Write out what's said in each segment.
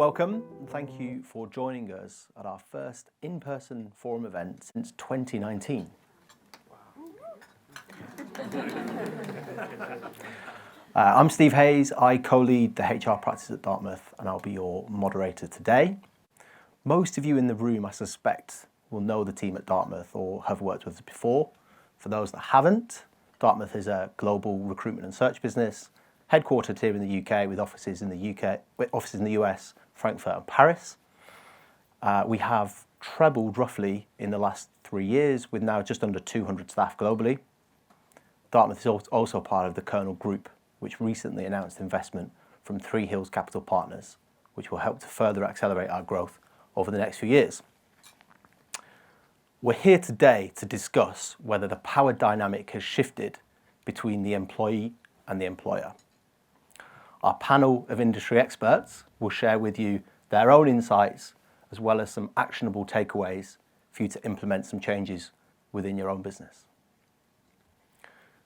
Welcome and thank you for joining us at our first in-person forum event since 2019. I'm Steve Hayes. I co-lead the HR practice at Dartmouth and I'll be your moderator today. Most of you in the room, I suspect, will know the team at Dartmouth or have worked with us before. For those that haven't, Dartmouth is a global recruitment and search business, headquartered here in the UK with offices in the US, Frankfurt and Paris. We have trebled roughly in the last 3 years with now just under 200 staff globally. Dartmouth is also part of the Kernel Group, which recently announced investment from Three Hills Capital Partners, which will help to further accelerate our growth over the next few years. We're here today to discuss whether the power dynamic has shifted between the employee and the employer. Our panel of industry experts will share with you their own insights as well as some actionable takeaways for you to implement some changes within your own business.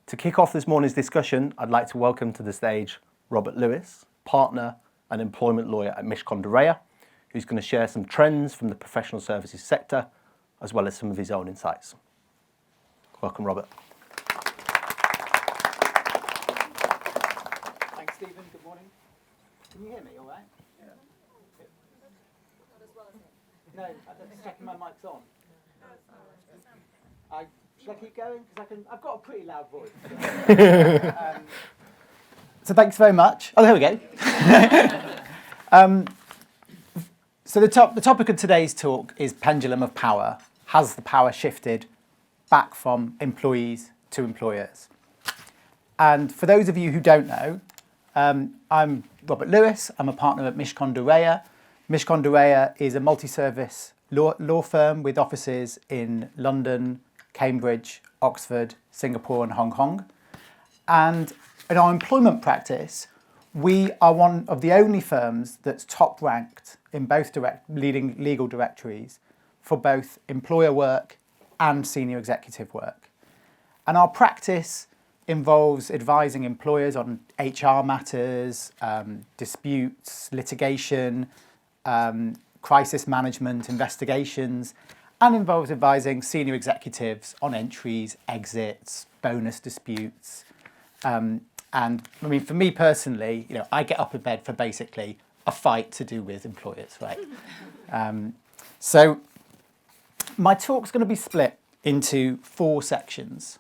To kick off this morning's discussion, I'd like to welcome to the stage Robert Lewis, partner and employment lawyer at Mishcon de Reya, who's going to share some trends from the professional services sector as well as some of his own insights. Welcome, Robert. Thanks, Stephen. Good morning. Can you hear me all right? Yeah. Not as well as me. No, I'm checking my mic's on. Should I keep going? Because I've got a pretty loud voice. So thanks very much. Oh, there we go. So the topic of today's talk is pendulum of power. Has the power shifted back from employees to employers? And for those of you who don't know, I'm Robert Lewis. I'm a partner at Mishcon de Reya. Mishcon de Reya is a multi-service law firm with offices in London, Cambridge, Oxford, Singapore and Hong Kong. And in our employment practice, we are one of the only firms that's top ranked in both leading legal directories for both employer work and senior executive work. And our practice involves advising employers on HR matters, disputes, litigation, crisis management, investigations, and involves advising senior executives on entries, exits, bonus disputes. And I mean, for me personally, I get up in bed for basically a fight to do with employers, right? So my talk's going to be split into 4 sections.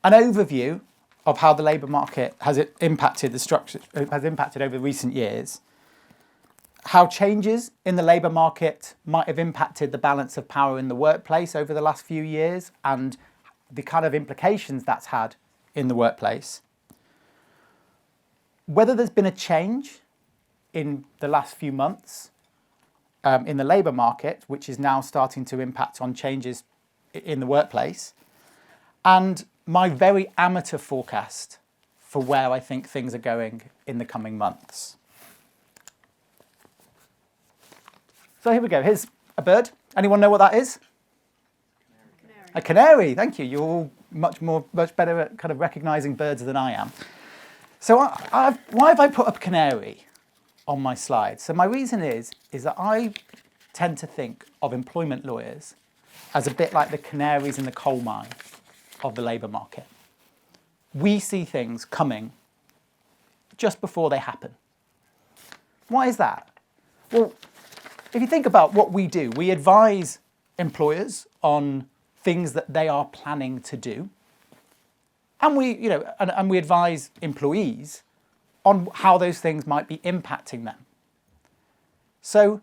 An overview of how the labour market has impacted the structure, has impacted over recent years, how changes in the labour market might have impacted the balance of power in the workplace over the last few years and the kind of implications that's had in the workplace, whether there's been a change in the last few months in the labour market, which is now starting to impact on changes in the workplace, and my very amateur forecast for where I think things are going in the coming months. So here we go. Here's a bird. Anyone know what that is? Canary. A canary. Thank you. You're all much better at kind of recognising birds than I am. So why have I put a canary on my slide? So my reason is that I tend to think of employment lawyers as a bit like the canaries in the coal mine of the labour market. We see things coming just before they happen. Why is that? Well, if you think about what we do, we advise employers on things that they are planning to do. And we advise employees on how those things might be impacting them. So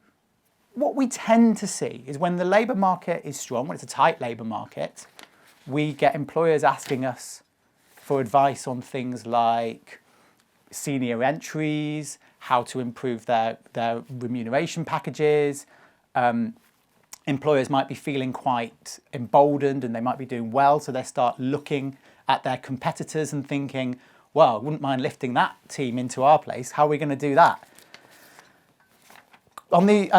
what we tend to see is when the labour market is strong, when it's a tight labour market, we get employers asking us for advice on things like senior entries, how to improve their remuneration packages. Employers might be feeling quite emboldened and they might be doing well, so they start looking at their competitors and thinking, well, I wouldn't mind lifting that team into our place. How are we going to do that? On the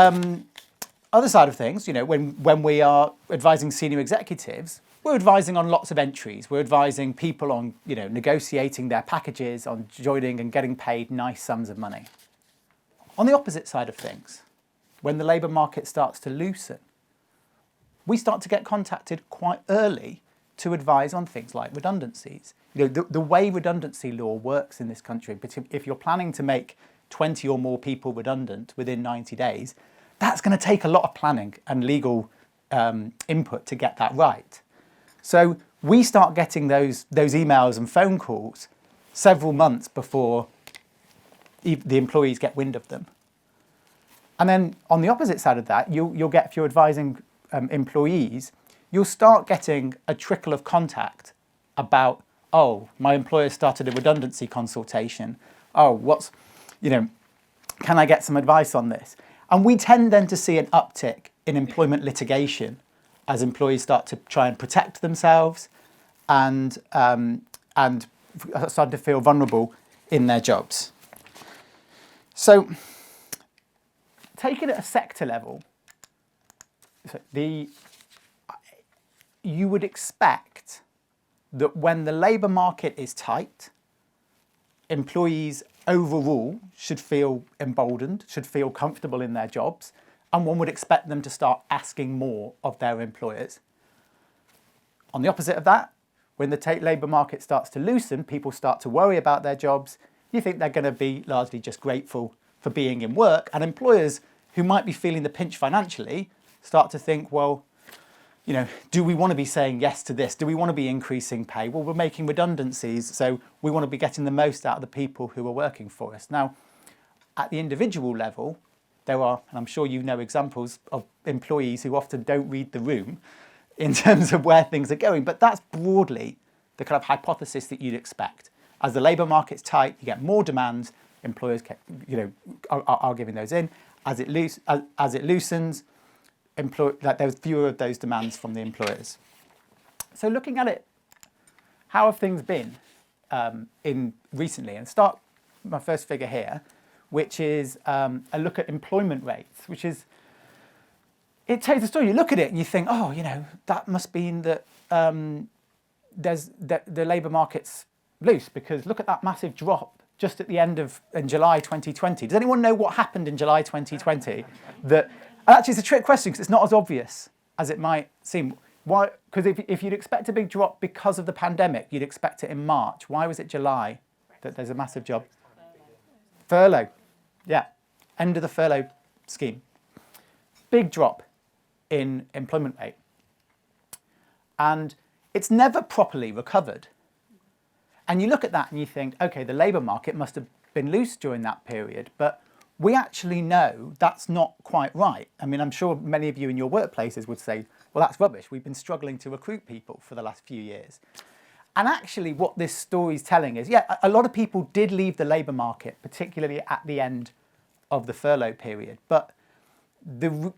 other side of things, when we are advising senior executives, we're advising on lots of entries. We're advising people on, negotiating their packages, on joining and getting paid nice sums of money. On the opposite side of things, when the labour market starts to loosen, we start to get contacted quite early to advise on things like redundancies. The way redundancy law works in this country, if you're planning to make 20 or more people redundant within 90 days, that's going to take a lot of planning and legal input to get that right. So we start getting those emails and phone calls several months before the employees get wind of them. And then on the opposite side of that, you'll get, if you're advising employees, you'll start getting a trickle of contact about, oh, my employer started a redundancy consultation. Oh, can I get some advice on this? And we tend then to see an uptick in employment litigation as employees start to try and protect themselves and start to feel vulnerable in their jobs. So, taking it at a sector level, you would expect that when the labour market is tight, employees overall should feel emboldened, should feel comfortable in their jobs, and one would expect them to start asking more of their employers. On the opposite of that, when the labour market starts to loosen, people start to worry about their jobs. You think they're going to be largely just grateful for being in work, and employers who might be feeling the pinch financially start to think, well, do we want to be saying yes to this? Do we want to be increasing pay? Well, we're making redundancies, so we want to be getting the most out of the people who are working for us. Now, at the individual level, there are, and I'm sure you know examples of employees who often don't read the room in terms of where things are going, but that's broadly the kind of hypothesis that you'd expect. As the labour market's tight, you get more demands, employers are giving those in. As it loosens, there's fewer of those demands from the employers. So looking at it, how have things been in recently? And start my first figure here, which is a look at employment rates, which is, it tells the story. You look at it and you think, oh, that must mean that the labour market's loose, because look at that massive drop just at the end of in July 2020. Does anyone know what happened in July 2020? Actually, it's a trick question because it's not as obvious as it might seem. Why? Because if you'd expect a big drop because of the pandemic, you'd expect it in March. Why was it July that there's a massive job? Furlough. Yeah. End of the furlough scheme. Big drop in employment rate. And it's never properly recovered. And you look at that and you think, okay, the labour market must have been loose during that period, but we actually know that's not quite right. I mean, I'm sure many of you in your workplaces would say, well, that's rubbish. We've been struggling to recruit people for the last few years. And actually what this story's telling is, yeah, a lot of people did leave the labour market, particularly at the end of the furlough period. But the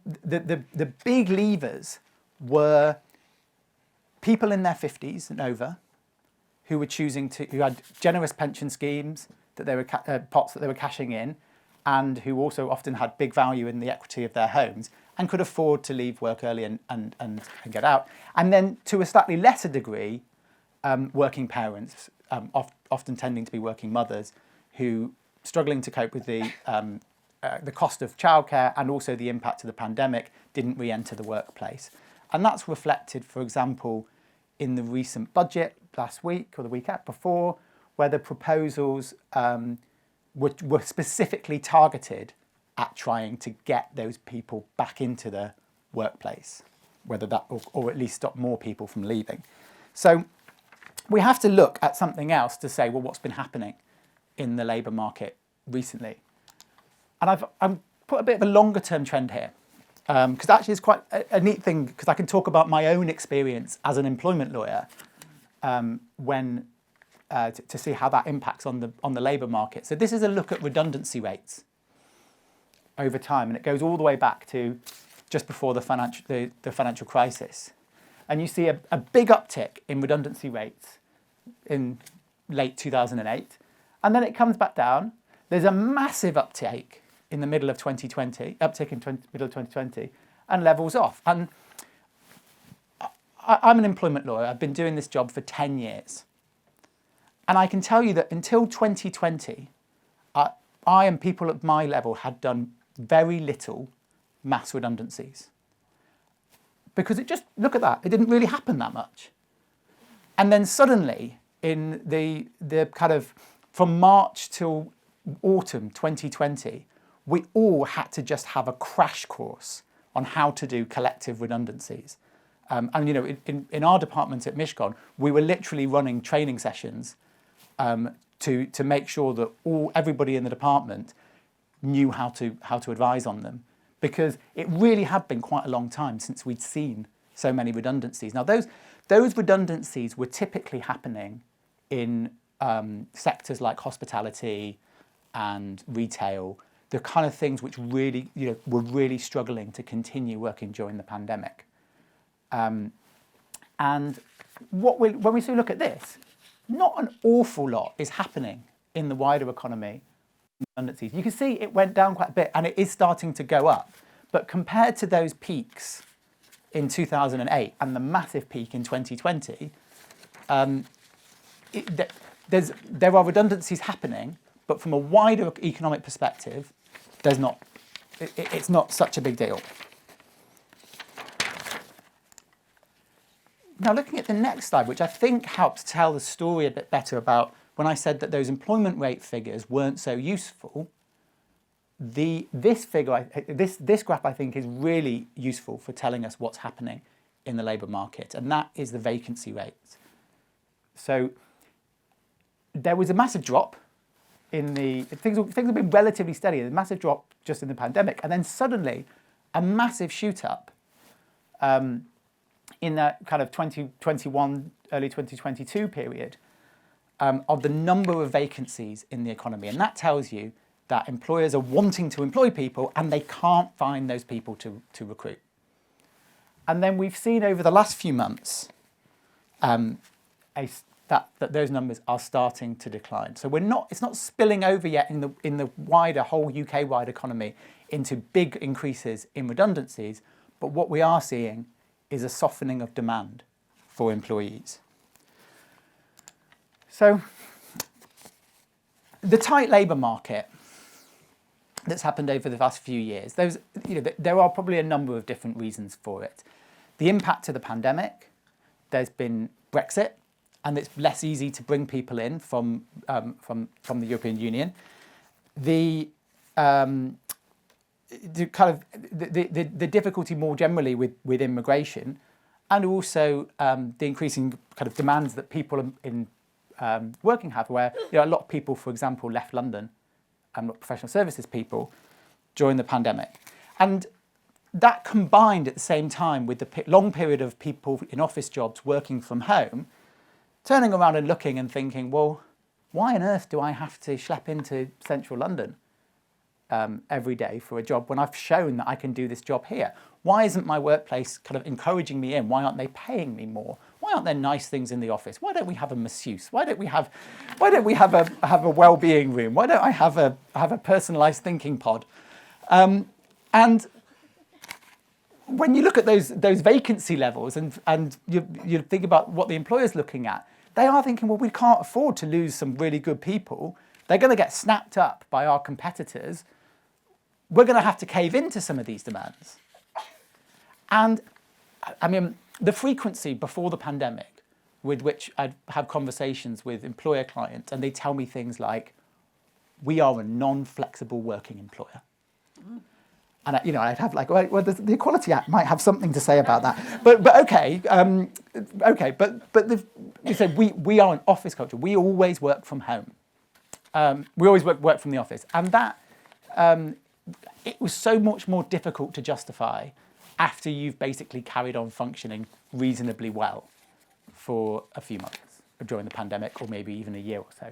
big levers were people in their 50s and over who had generous pension schemes that they were pots that they were cashing in, and who also often had big value in the equity of their homes and could afford to leave work early and get out. And then to a slightly lesser degree, working parents, often tending to be working mothers, who struggling to cope with the cost of childcare and also the impact of the pandemic, didn't re-enter the workplace. And that's reflected, for example, in the recent budget last week or the week before, where the proposals were specifically targeted at trying to get those people back into the workplace, whether that or at least stop more people from leaving. So we have to look at something else to say, well, what's been happening in the labour market recently? And I've put a bit of a longer term trend here, because actually it's quite a neat thing, because I can talk about my own experience as an employment lawyer to see how that impacts on the labour market. So this is a look at redundancy rates over time, and it goes all the way back to just before the financial crisis. And you see a big uptick in redundancy rates in late 2008, and then it comes back down. There's a massive uptake in the middle of 2020, middle of 2020, and levels off. And I'm an employment lawyer. I've been doing this job for 10 years. And I can tell you that until 2020, I and people at my level had done very little mass redundancies. Because look at that, it didn't really happen that much. And then suddenly, in the kind of, from March till autumn 2020, we all had to just have a crash course on how to do collective redundancies. And in our department at Mishcon, we were literally running training sessions to make sure that everybody in the department knew how to advise on them, because it really had been quite a long time since we'd seen so many redundancies. Now those redundancies were typically happening in sectors like hospitality and retail, the kind of things which really were really struggling to continue working during the pandemic. And when we look at this, not an awful lot is happening in the wider economy. Redundancies. You can see it went down quite a bit, and it is starting to go up. But compared to those peaks in 2008 and the massive peak in 2020, there are redundancies happening, but from a wider economic perspective, there's not. It's not such a big deal. Now, looking at the next slide, which I think helps tell the story a bit better about when I said that those employment rate figures weren't so useful, this graph, I think, is really useful for telling us what's happening in the labour market, and that is the vacancy rates. So there was a massive drop in things have been relatively steady. There's a massive drop just in the pandemic, and then suddenly a massive shoot up in that kind of 2021, early 2022 period of the number of vacancies in the economy. And that tells you that employers are wanting to employ people and they can't find those people to recruit. And then we've seen over the last few months that those numbers are starting to decline. So it's not spilling over yet in the wider, whole UK-wide economy into big increases in redundancies, but what we are seeing is a softening of demand for employees. So the tight labour market that's happened over the last few years, there are probably a number of different reasons for it. The impact of the pandemic, there's been Brexit, and it's less easy to bring people in from the European Union. The difficulty more generally with immigration, and also the increasing kind of demands that people in working have, where a lot of people, for example, left London, professional services people, during the pandemic. And that combined at the same time with the long period of people in office jobs working from home, turning around and looking and thinking, well, why on earth do I have to schlep into central London every day for a job when I've shown that I can do this job here? Why isn't my workplace kind of encouraging me in? Why aren't they paying me more? Why aren't there nice things in the office? Why don't we have a masseuse? Why don't we have a well-being room? Why don't I have a personalised thinking pod? And when you look at those vacancy levels and you think about what the employer's looking at, they are thinking, well, we can't afford to lose some really good people. They're going to get snapped up by our competitors. We're going to have to cave into some of these demands. And I mean, the frequency before the pandemic with which I'd have conversations with employer clients, and they tell me things like, we are a non-flexible working employer. And I'd have like, well, the Equality Act might have something to say about that. But okay, you said we are an office culture. We always work from home. We always work from the office, and that it was so much more difficult to justify after you've basically carried on functioning reasonably well for a few months during the pandemic, or maybe even a year or so.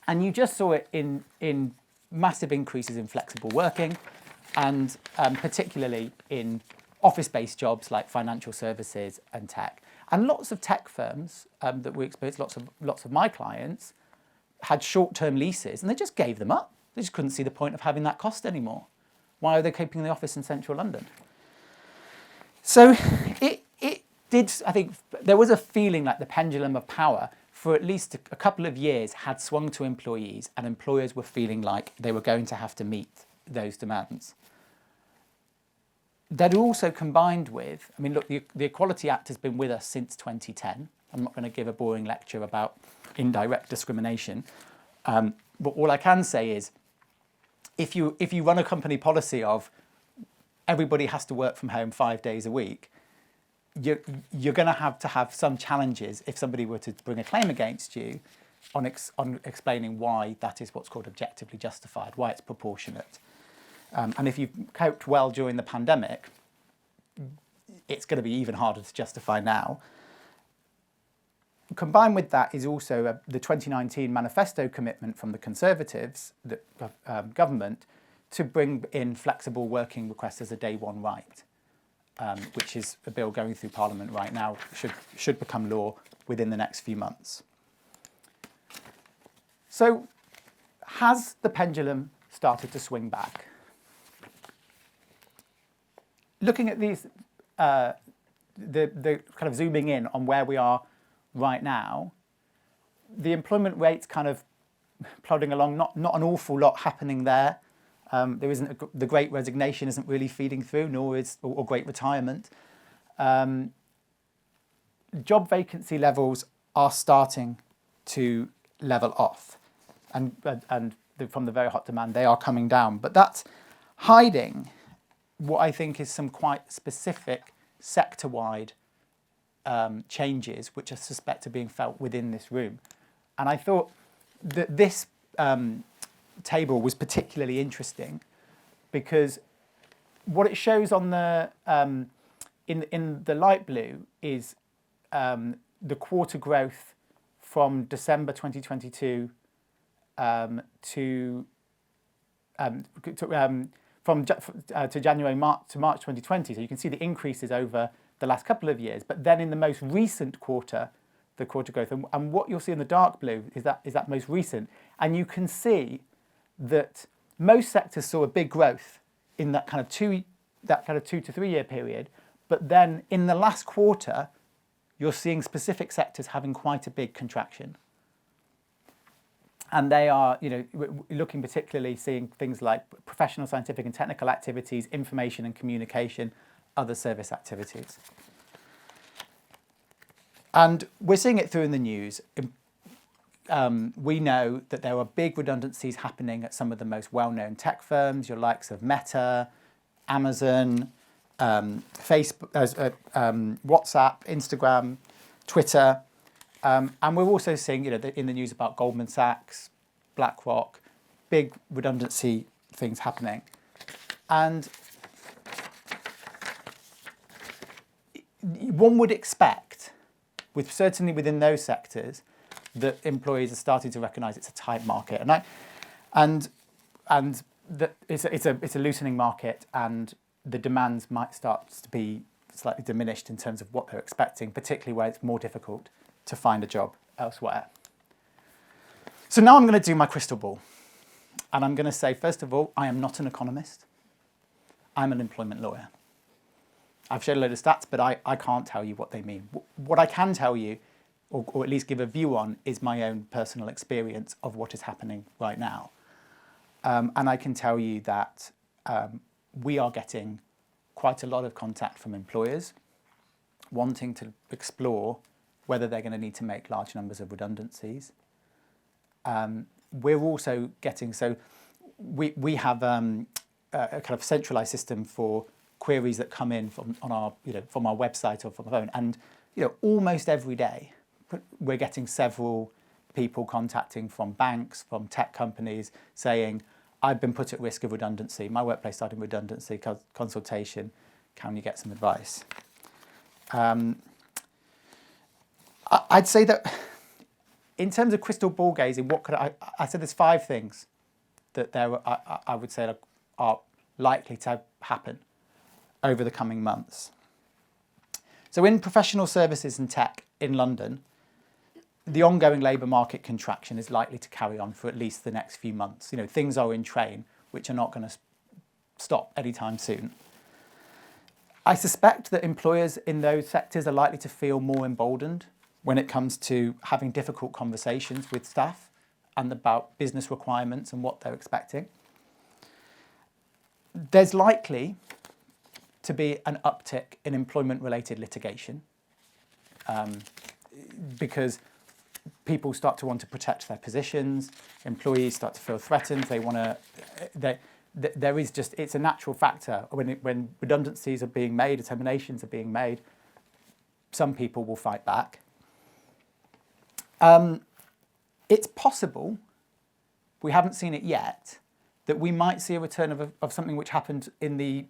And you just saw it in massive increases in flexible working, and particularly in office-based jobs like financial services and tech. And lots of tech firms that we experienced, lots of my clients, had short-term leases, and they just gave them up. They just couldn't see the point of having that cost anymore. Why are they keeping the office in central London? So it did, I think, there was a feeling like the pendulum of power for at least a couple of years had swung to employees, and employers were feeling like they were going to have to meet those demands. That also combined with, I mean, look, the Equality Act has been with us since 2010. I'm not going to give a boring lecture about indirect discrimination, but all I can say is, if you run a company policy of everybody has to work from home 5 days a week, you're going to have some challenges if somebody were to bring a claim against you on explaining why that is what's called objectively justified, why it's proportionate. And if you've coped well during the pandemic, it's going to be even harder to justify now. Combined with that is also the 2019 manifesto commitment from the Conservatives, the government, to bring in flexible working requests as a day one right, which is a bill going through Parliament right now, should become law within the next few months. So has the pendulum started to swing back? Looking at these, the kind of zooming in on where we are right now, the employment rate's kind of plodding along, not an awful lot happening there. There isn't the great resignation isn't really feeding through, or great retirement. Job vacancy levels are starting to level off, and from the very hot demand, they are coming down. But that's hiding what I think is some quite specific sector-wide changes, which I suspect are being felt within this room. And I thought that this table was particularly interesting because what it shows on the in the light blue is the quarter growth from December 2022 to January to March 2020. So you can see the increases over the last couple of years, but then in the most recent quarter, the quarter growth, and what you'll see in the dark blue is that most recent, and you can see that most sectors saw a big growth in that kind of 2 to 3 year period, but then in the last quarter, you're seeing specific sectors having quite a big contraction. And they are, looking particularly seeing things like professional, scientific and technical activities, information and communication, other service activities. And we're seeing it through in the news. We know that there are big redundancies happening at some of the most well-known tech firms, your likes of Meta, Amazon, Facebook, WhatsApp, Instagram, Twitter. And we're also seeing, in the news about Goldman Sachs, BlackRock, big redundancy things happening. And one would expect, certainly within those sectors, that employees are starting to recognise it's a tight market, and that it's a loosening market, and the demands might start to be slightly diminished in terms of what they're expecting, particularly where it's more difficult to find a job elsewhere. So now I'm going to do my crystal ball, and I'm going to say, first of all, I am not an economist. I'm an employment lawyer. I've shared a load of stats, but I can't tell you what they mean. What I can tell you, or at least give a view on, is my own personal experience of what is happening right now. And I can tell you that we are getting quite a lot of contact from employers wanting to explore whether they're going to need to make large numbers of redundancies. We're also getting, we have a kind of centralised system for queries that come in from our website or from the phone, and almost every day we're getting several people contacting from banks, from tech companies, saying, I've been put at risk of redundancy. My workplace started redundancy consultation. Can you get some advice? I'd say that in terms of crystal ball gazing, what could I said there's 5 things that I would say are likely to happen over the coming months. So in professional services and tech in London, the ongoing labour market contraction is likely to carry on for at least the next few months. Things are in train, which are not going to stop anytime soon. I suspect that employers in those sectors are likely to feel more emboldened when it comes to having difficult conversations with staff and about business requirements and what they're expecting. There's likely to be an uptick in employment-related litigation because people start to want to protect their positions, employees start to feel threatened, they want to... There is just, it's a natural factor. When redundancies are being made, terminations are being made, some people will fight back. It's possible, we haven't seen it yet, that we might see a return of something which happened in the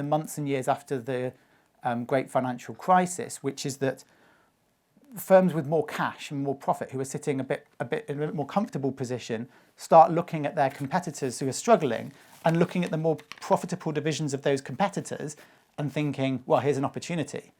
months and years after the great financial crisis, which is that firms with more cash and more profit, who are sitting a bit in a more comfortable position, start looking at their competitors who are struggling and looking at the more profitable divisions of those competitors and thinking, well, here's an opportunity.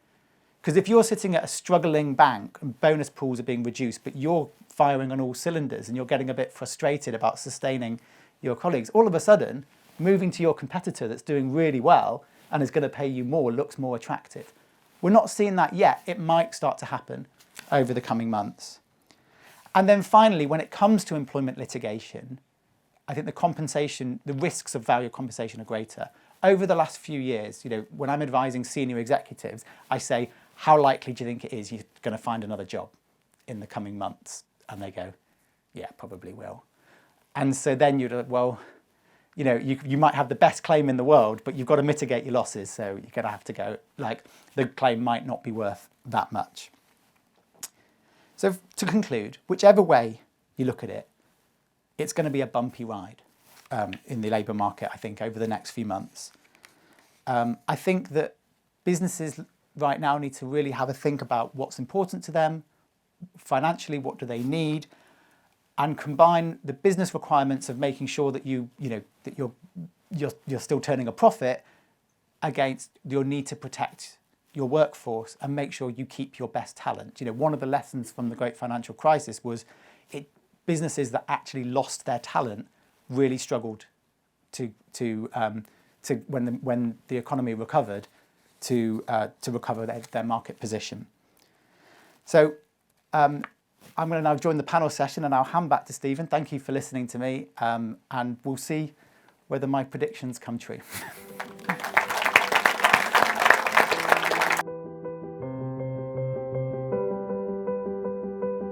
Because if you're sitting at a struggling bank and bonus pools are being reduced, but you're firing on all cylinders and you're getting a bit frustrated about sustaining your colleagues, all of a sudden, moving to your competitor that's doing really well and is going to pay you more looks more attractive. We're not seeing that yet. It might start to happen over the coming months. And then finally, when it comes to employment litigation, I think the risks of value compensation are greater. Over the last few years, when I'm advising senior executives, I say, how likely do you think it is you're going to find another job in the coming months? And they go, yeah, probably will. And so then you're like, well, you might have the best claim in the world, but you've got to mitigate your losses. So you're going to have to go, the claim might not be worth that much. So to conclude, whichever way you look at it, it's going to be a bumpy ride in the labour market, I think, over the next few months. I think that businesses right now need to really have a think about what's important to them, financially, what do they need, and combine the business requirements of making sure that you're still turning a profit against your need to protect your workforce and make sure you keep your best talent. One of the lessons from the great financial crisis was businesses that actually lost their talent really struggled to when the economy recovered to recover their market position. So I'm going to now join the panel session and I'll hand back to Stephen. Thank you for listening to me, and we'll see whether my predictions come true.